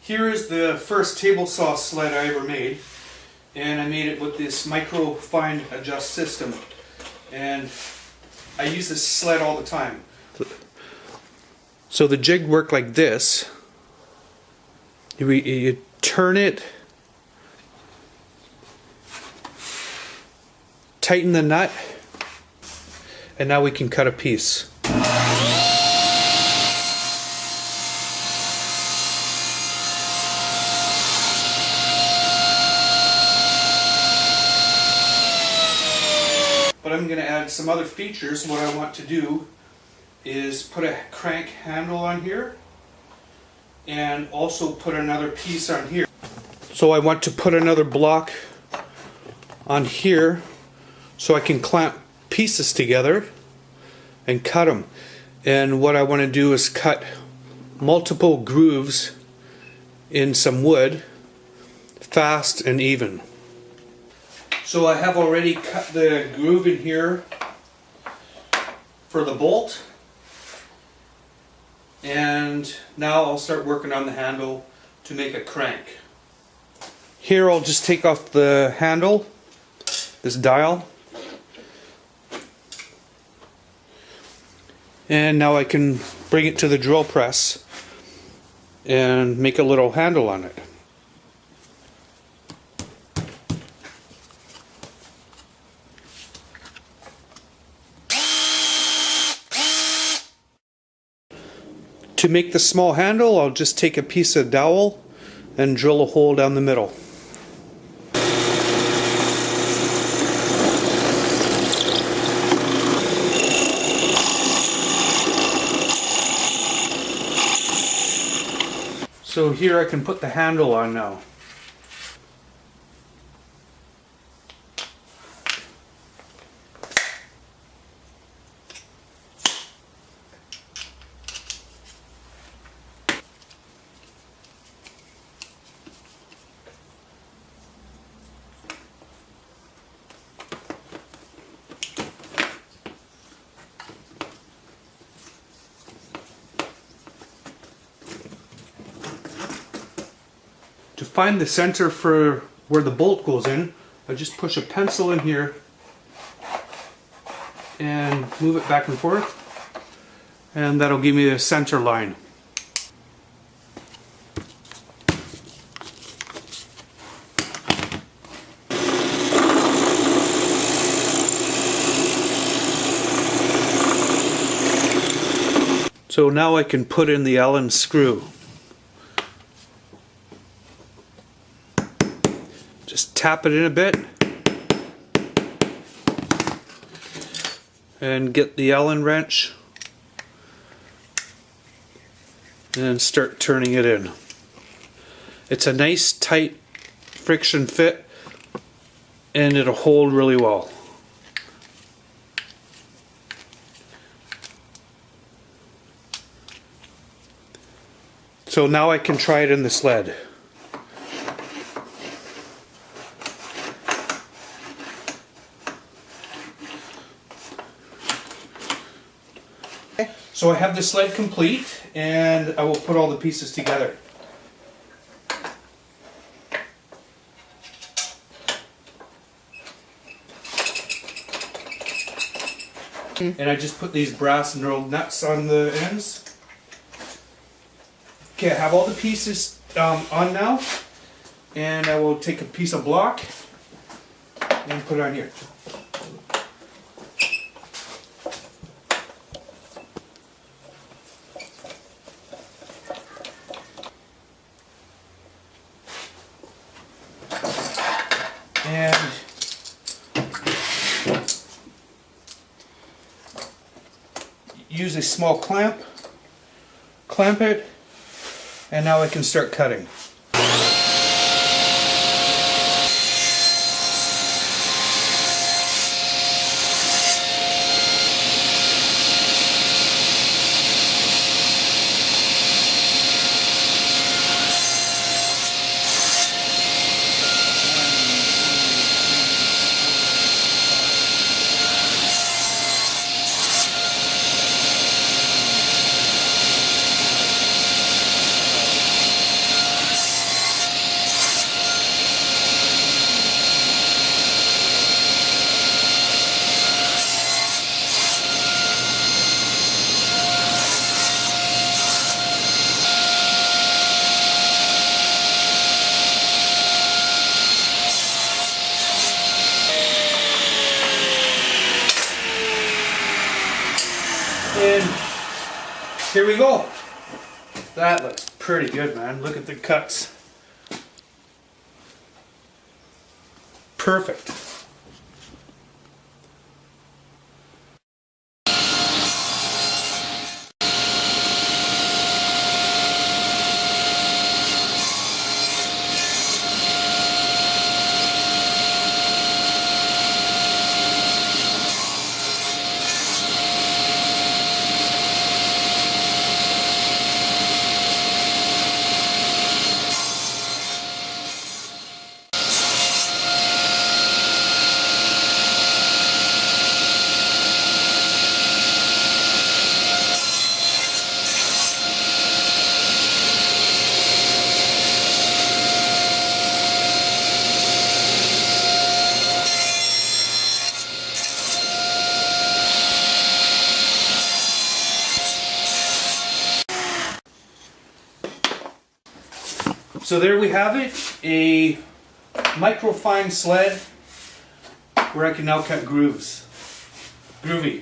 Here is the first table saw sled I ever made, and I made it with this micro find adjust system, and I use this sled all the time. So the jig worked like this. You turn it, tighten the nut, and now we can cut a piece. But I'm going to add some other features. What I want to do is put a crank handle on here and also put another piece on here. So I want to put another block on here so I can clamp pieces together and cut them. And what I want to do is cut multiple grooves in some wood, fast and even. So I have already cut the groove in here for the bolt, and now I'll start working on the handle to make a crank. Here I'll just take off the handle, this dial, and now I can bring it to the drill press and make a little handle on it. To make the small handle, I'll just take a piece of dowel and drill a hole down the middle. So here I can put the handle on now. To find the center for where the bolt goes in, I just push a pencil in here and move it back and forth, and that'll give me the center line. So now I can put in the Allen screw. Just tap it in a bit and get the Allen wrench and start turning it in. It's a nice tight friction fit and it'll hold really well. So now I can try it in the sled. So I have the sled complete, and I will put all the pieces together. And I just put these brass knurled nuts on the ends. Okay, I have all the pieces on now, and I will take a piece of block and put it on here. And use a small clamp, clamp it, and now I can start cutting. here we go. That looks pretty good, man. Look at the cuts. Perfect. So there we have it, a microfine sled where I can now cut grooves. Groovy.